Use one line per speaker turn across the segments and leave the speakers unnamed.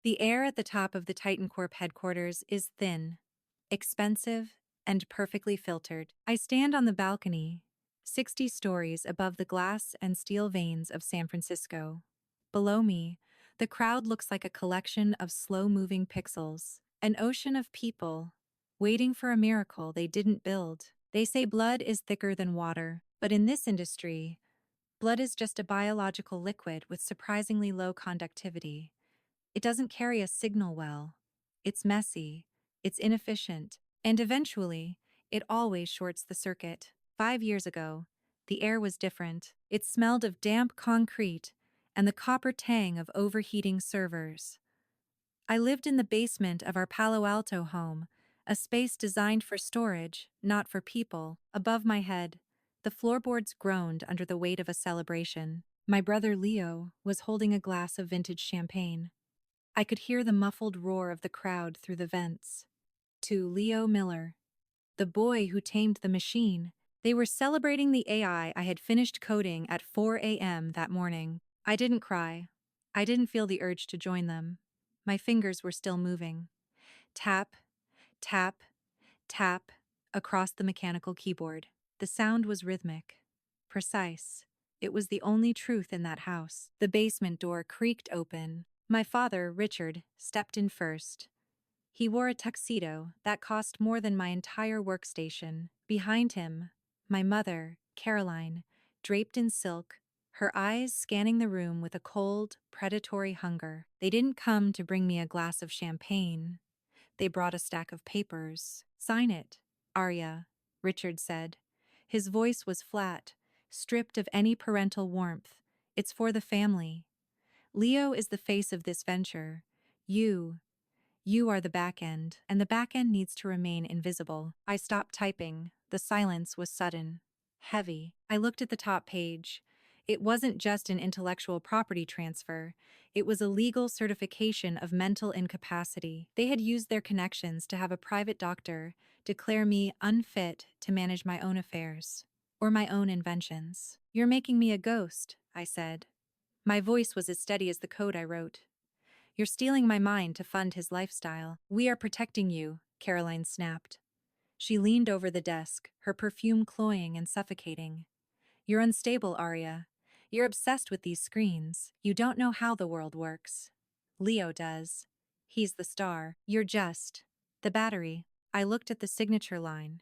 The air at the top of the Titan Corp headquarters is thin, expensive, and perfectly filtered. I stand on the balcony, 60 stories above the glass and steel veins of San Francisco. Below me, the crowd looks like a collection of slow-moving pixels, an ocean of people, waiting for a miracle they didn't build. They say blood is thicker than water, but in this industry, blood is just a biological liquid with surprisingly low conductivity. It doesn't carry a signal well. It's messy, it's inefficient, and eventually, it always shorts the circuit. 5 years ago, the air was different. It smelled of damp concrete and the copper tang of overheating servers. I lived in the basement of our Palo Alto home, a space designed for storage, not for people. Above my head, the floorboards groaned under the weight of a celebration. My brother Leo was holding a glass of vintage champagne. I could hear the muffled roar of the crowd through the vents. To Leo Miller, the boy who tamed the machine. They were celebrating the AI I had finished coding at 4 a.m. that morning. I didn't cry. I didn't feel the urge to join them. My fingers were still moving. Tap, tap, tap, across the mechanical keyboard. The sound was rhythmic, precise. It was the only truth in that house. The basement door creaked open. My father, Richard, stepped in first. He wore a tuxedo that cost more than my entire workstation. Behind him, my mother, Caroline, draped in silk, her eyes scanning the room with a cold, predatory hunger. They didn't come to bring me a glass of champagne. They brought a stack of papers. "Sign it, Aria," Richard said. His voice was flat, stripped of any parental warmth. "It's for the family. Leo is the face of this venture. You are the back end, and the back end needs to remain invisible." I stopped typing. The silence was sudden, heavy. I looked at the top page. It wasn't just an intellectual property transfer. It was a legal certification of mental incapacity. They had used their connections to have a private doctor declare me unfit to manage my own affairs, or my own inventions. "You're making me a ghost," I said. My voice was as steady as the code I wrote. "You're stealing my mind to fund his lifestyle." "We are protecting you," Caroline snapped. She leaned over the desk, her perfume cloying and suffocating. "You're unstable, Aria. You're obsessed with these screens. You don't know how the world works. Leo does. He's the star. You're just the battery." I looked at the signature line.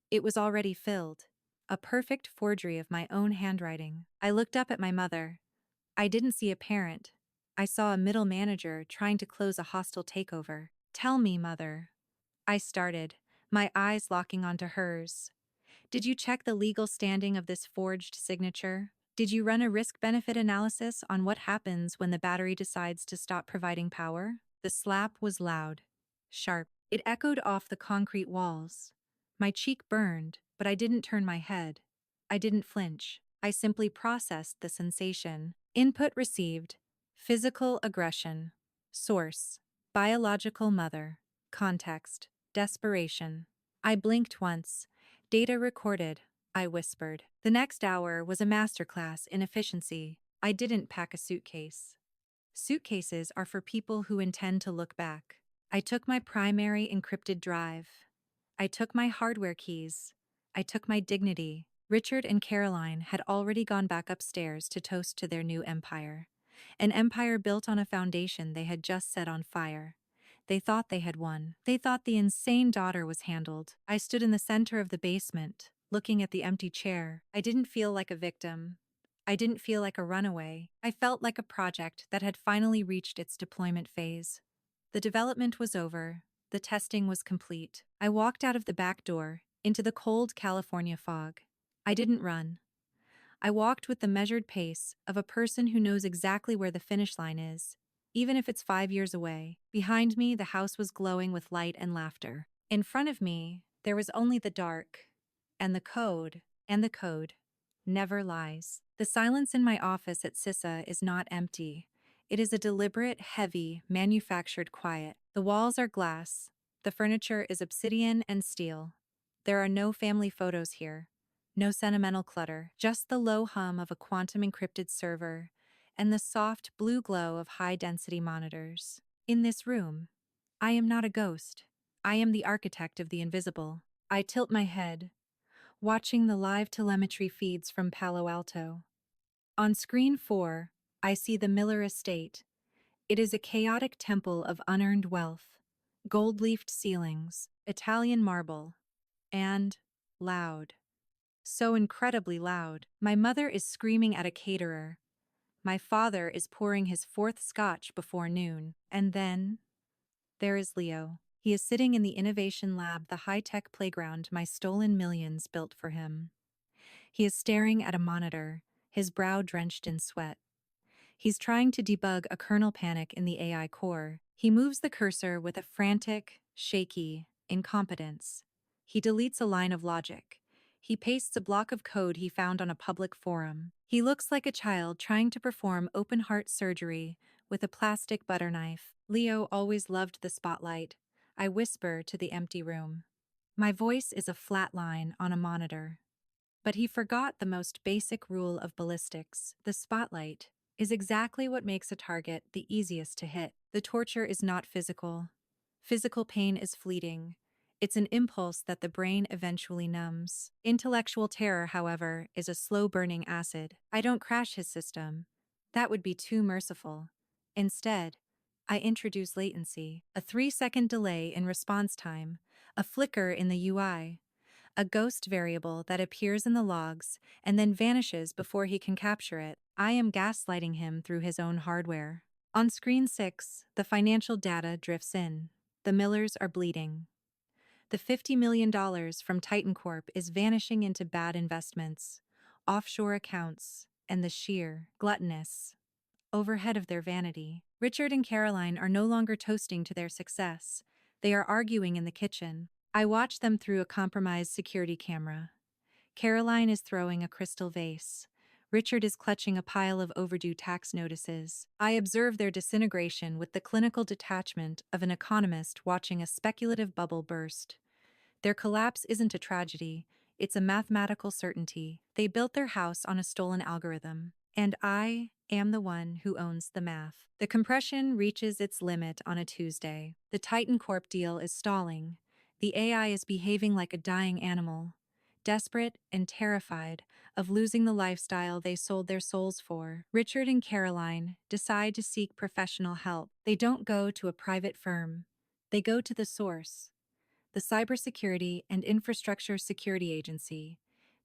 It was already filled. A perfect forgery of my own handwriting. I looked up at my mother. I didn't see a parent. I saw a middle manager trying to close a hostile takeover. "Tell me, Mother," I started, my eyes locking onto hers. "Did you check the legal standing of this forged signature? Did you run a risk-benefit analysis on what happens when the battery decides to stop providing power?" The slap was loud, sharp. It echoed off the concrete walls. My cheek burned, but I didn't turn my head. I didn't flinch. I simply processed the sensation. Input received. Physical aggression. Source: biological mother. Context: desperation. I blinked once. "Data recorded," I whispered. The next hour was a masterclass in efficiency. I didn't pack a suitcase. Suitcases are for people who intend to look back. I took my primary encrypted drive. I took my hardware keys. I took my dignity. Richard and Caroline had already gone back upstairs to toast to their new empire. An empire built on a foundation they had just set on fire. They thought they had won. They thought the insane daughter was handled. I stood in the center of the basement, looking at the empty chair. I didn't feel like a victim. I didn't feel like a runaway. I felt like a project that had finally reached its deployment phase. The development was over. The testing was complete. I walked out of the back door, into the cold California fog. I didn't run. I walked with the measured pace of a person who knows exactly where the finish line is, even if it's 5 years away. Behind me, the house was glowing with light and laughter. In front of me, there was only the dark, and the code never lies. The silence in my office at CISA is not empty. It is a deliberate, heavy, manufactured quiet. The walls are glass. The furniture is obsidian and steel. There are no family photos here. No sentimental clutter, just the low hum of a quantum-encrypted server and the soft blue glow of high-density monitors. In this room, I am not a ghost. I am the architect of the invisible. I tilt my head, watching the live telemetry feeds from Palo Alto. On screen 4, I see the Miller estate. It is a chaotic temple of unearned wealth, gold-leafed ceilings, Italian marble, and loud. So incredibly loud. My mother is screaming at a caterer. My father is pouring his fourth scotch before noon. And then, there is Leo. He is sitting in the innovation lab, the high-tech playground my stolen millions built for him. He is staring at a monitor, his brow drenched in sweat. He's trying to debug a kernel panic in the AI core. He moves the cursor with a frantic, shaky incompetence. He deletes a line of logic. He pastes a block of code he found on a public forum. He looks like a child trying to perform open-heart surgery with a plastic butter knife. Leo always loved the spotlight. I whisper to the empty room. My voice is a flat line on a monitor. But he forgot the most basic rule of ballistics. The spotlight is exactly what makes a target the easiest to hit. The torture is not physical. Physical pain is fleeting. It's an impulse that the brain eventually numbs. Intellectual terror, however, is a slow-burning acid. I don't crash his system. That would be too merciful. Instead, I introduce latency, a 3-second delay in response time, a flicker in the UI, a ghost variable that appears in the logs and then vanishes before he can capture it. I am gaslighting him through his own hardware. On screen 6, the financial data drifts in. The Millers are bleeding. The $50 million from Titan Corp is vanishing into bad investments, offshore accounts, and the sheer, gluttonous overhead of their vanity. Richard and Caroline are no longer toasting to their success. They are arguing in the kitchen. I watch them through a compromised security camera. Caroline is throwing a crystal vase. Richard is clutching a pile of overdue tax notices. I observe their disintegration with the clinical detachment of an economist watching a speculative bubble burst. Their collapse isn't a tragedy, it's a mathematical certainty. They built their house on a stolen algorithm. And I am the one who owns the math. The compression reaches its limit on a Tuesday. The Titan Corp deal is stalling. The AI is behaving like a dying animal, desperate and terrified of losing the lifestyle they sold their souls for. Richard and Caroline decide to seek professional help. They don't go to a private firm. They go to the source, the Cybersecurity and Infrastructure Security Agency.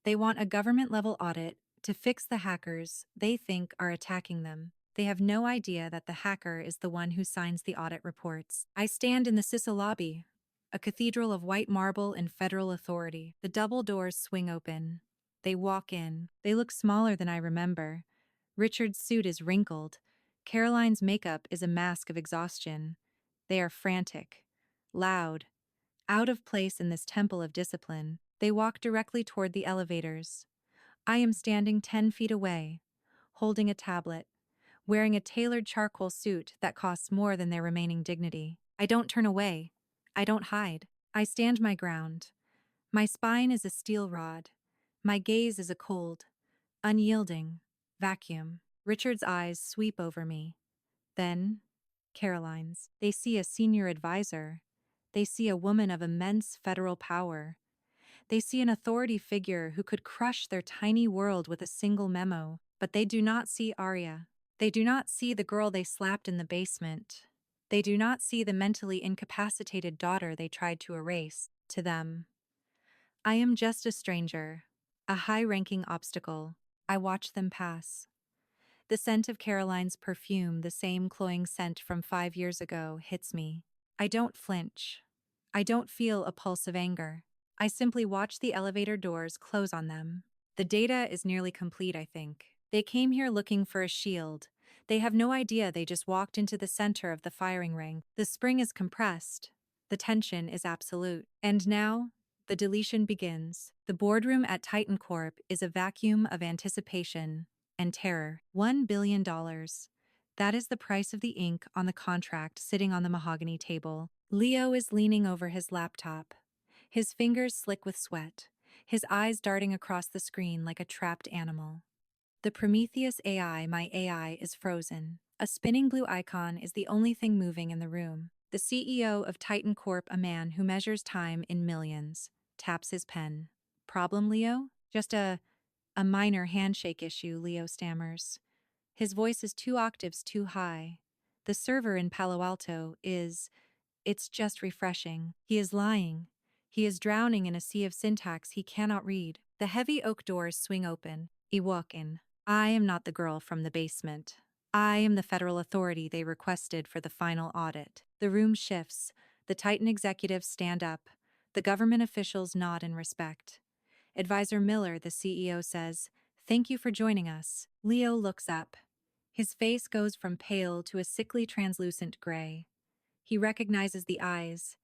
They want a government-level audit to fix the hackers they think are attacking them. They have no idea that the hacker is the one who signs the audit reports. I stand in the CISA lobby, a cathedral of white marble and federal authority. The double doors swing open. They walk in. They look smaller than I remember. Richard's suit is wrinkled. Caroline's makeup is a mask of exhaustion. They are frantic, loud, out of place in this temple of discipline. They walk directly toward the elevators. I am standing 10 feet away, holding a tablet, wearing a tailored charcoal suit that costs more than their remaining dignity. I don't turn away. I don't hide. I stand my ground. My spine is a steel rod. My gaze is a cold, unyielding vacuum. Richard's eyes sweep over me. Then, Caroline's. They see a senior advisor. They see a woman of immense federal power. They see an authority figure who could crush their tiny world with a single memo. But they do not see Aria. They do not see the girl they slapped in the basement. They do not see the mentally incapacitated daughter they tried to erase. To them, I am just a stranger, a high-ranking obstacle. I watch them pass. The scent of Caroline's perfume, the same cloying scent from 5 years ago, hits me. I don't flinch. I don't feel a pulse of anger. I simply watch the elevator doors close on them. The data is nearly complete, I think. They came here looking for a shield. They have no idea they just walked into the center of the firing ring. The spring is compressed. The tension is absolute. And now, the deletion begins. The boardroom at Titan Corp is a vacuum of anticipation and terror. $1 billion. That is the price of the ink on the contract sitting on the mahogany table. Leo is leaning over his laptop, his fingers slick with sweat, his eyes darting across the screen like a trapped animal. The Prometheus AI, my AI, is frozen. A spinning blue icon is the only thing moving in the room. The CEO of Titan Corp, a man who measures time in millions, taps his pen. Problem, Leo? Just a minor handshake issue, Leo stammers. His voice is 2 octaves too high. The server in Palo Alto it's just refreshing. He is lying. He is drowning in a sea of syntax he cannot read. The heavy oak doors swing open. I walk in. I am not the girl from the basement. I am the federal authority they requested for the final audit. The room shifts. The Titan executives stand up. The government officials nod in respect. Advisor Miller, the CEO, says, "Thank you for joining us." Leo looks up. His face goes from pale to a sickly translucent gray. He recognizes the eyes,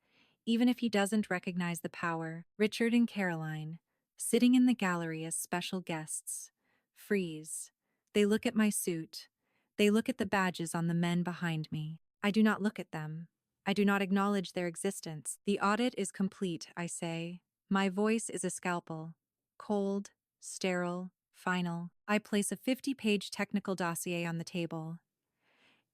even if he doesn't recognize the power. Richard and Caroline, sitting in the gallery as special guests, freeze. They look at my suit. They look at the badges on the men behind me. I do not look at them. I do not acknowledge their existence. The audit is complete, I say. My voice is a scalpel. Cold, sterile, final. I place a 50-page technical dossier on the table.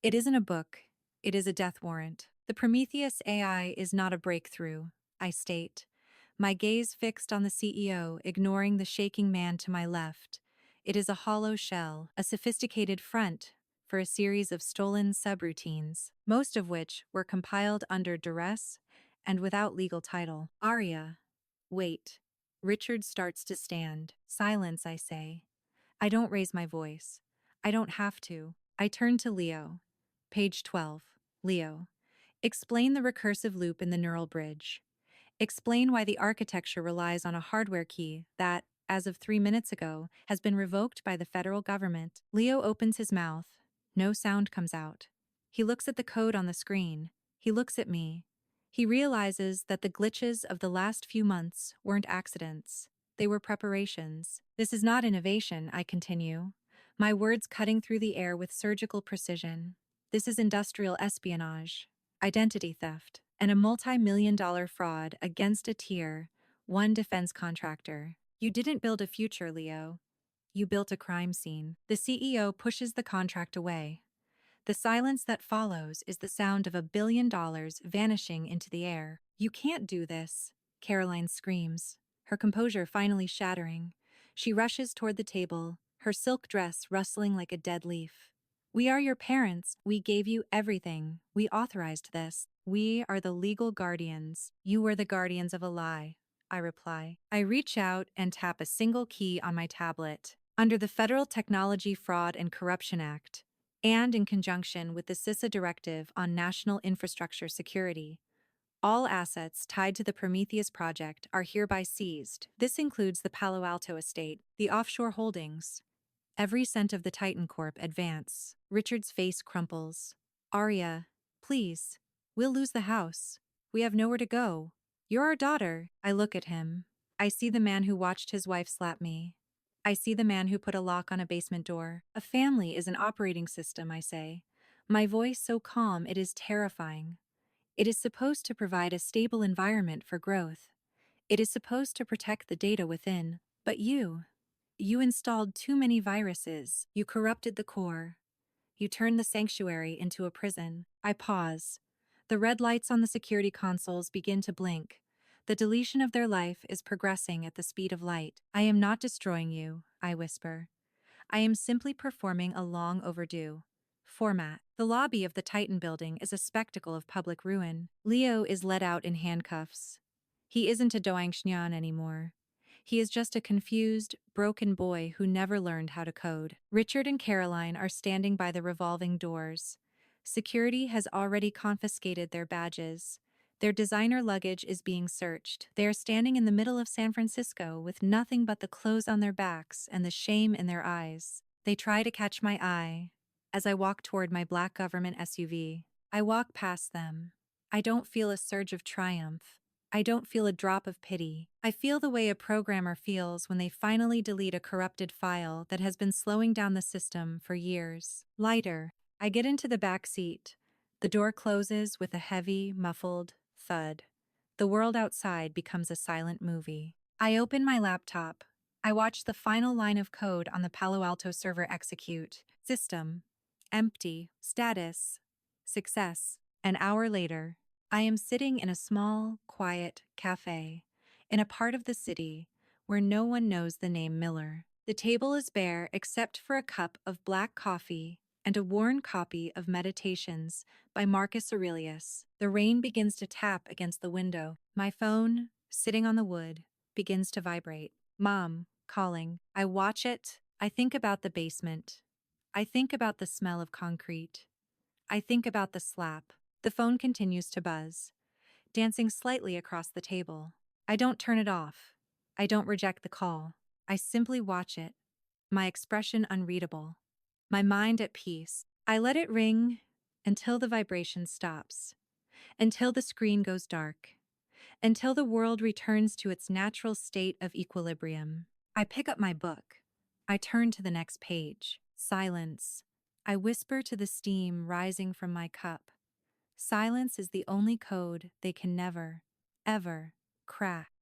It isn't a book. It is a death warrant. The Prometheus AI is not a breakthrough, I state. My gaze fixed on the CEO, ignoring the shaking man to my left. It is a hollow shell, a sophisticated front for a series of stolen subroutines, most of which were compiled under duress and without legal title. Aria. Wait. Richard starts to stand. Silence, I say. I don't raise my voice. I don't have to. I turn to Leo. Page 12. Leo. Explain the recursive loop in the neural bridge. Explain why the architecture relies on a hardware key that, as of 3 minutes ago, has been revoked by the federal government. Leo opens his mouth. No sound comes out. He looks at the code on the screen. He looks at me. He realizes that the glitches of the last few months weren't accidents. They were preparations. This is not innovation, I continue, my words cutting through the air with surgical precision. This is industrial espionage, identity theft, and a multi-million-dollar fraud against a tier 1 defense contractor. You didn't build a future, Leo. You built a crime scene. The CEO pushes the contract away. The silence that follows is the sound of $1 billion vanishing into the air. You can't do this, Caroline screams, her composure finally shattering. She rushes toward the table, her silk dress rustling like a dead leaf. We are your parents. We gave you everything. We authorized this. We are the legal guardians. You were the guardians of a lie, I reply. I reach out and tap a single key on my tablet. Under the Federal Technology Fraud and Corruption Act, and in conjunction with the CISA Directive on National Infrastructure Security, all assets tied to the Prometheus project are hereby seized. This includes the Palo Alto estate, the offshore holdings, every cent of the Titan Corp advance. Richard's face crumples. Aria, please. We'll lose the house. We have nowhere to go. You're our daughter. I look at him. I see the man who watched his wife slap me. I see the man who put a lock on a basement door. A family is an operating system, I say. My voice so calm it is terrifying. It is supposed to provide a stable environment for growth. It is supposed to protect the data within. But you installed too many viruses. You corrupted the core. You turned the sanctuary into a prison. I pause. The red lights on the security consoles begin to blink. The deletion of their life is progressing at the speed of light. I am not destroying you, I whisper. I am simply performing a long overdue format. The lobby of the Titan building is a spectacle of public ruin. Leo is led out in handcuffs. He isn't a Doangxnian anymore. He is just a confused, broken boy who never learned how to code. Richard and Caroline are standing by the revolving doors. Security has already confiscated their badges. Their designer luggage is being searched. They are standing in the middle of San Francisco with nothing but the clothes on their backs and the shame in their eyes. They try to catch my eye. As I walk toward my black government SUV, I walk past them. I don't feel a surge of triumph. I don't feel a drop of pity. I feel the way a programmer feels when they finally delete a corrupted file that has been slowing down the system for years. Lighter. I get into the back seat. The door closes with a heavy, muffled thud. The world outside becomes a silent movie. I open my laptop. I watch the final line of code on the Palo Alto server execute. System. empty, status, success. An hour later, I am sitting in a small, quiet cafe in a part of the city where no one knows the name Miller. The table is bare except for a cup of black coffee and a worn copy of Meditations by Marcus Aurelius. The rain begins to tap against the window. My phone, sitting on the wood, begins to vibrate. Mom, calling. I watch it. I think about the basement. I think about the smell of concrete. I think about the slap. The phone continues to buzz, dancing slightly across the table. I don't turn it off. I don't reject the call. I simply watch it, my expression unreadable, my mind at peace. I let it ring until the vibration stops, until the screen goes dark, until the world returns to its natural state of equilibrium. I pick up my book. I turn to the next page. Silence. I whisper to the steam rising from my cup. Silence is the only code they can never, ever crack.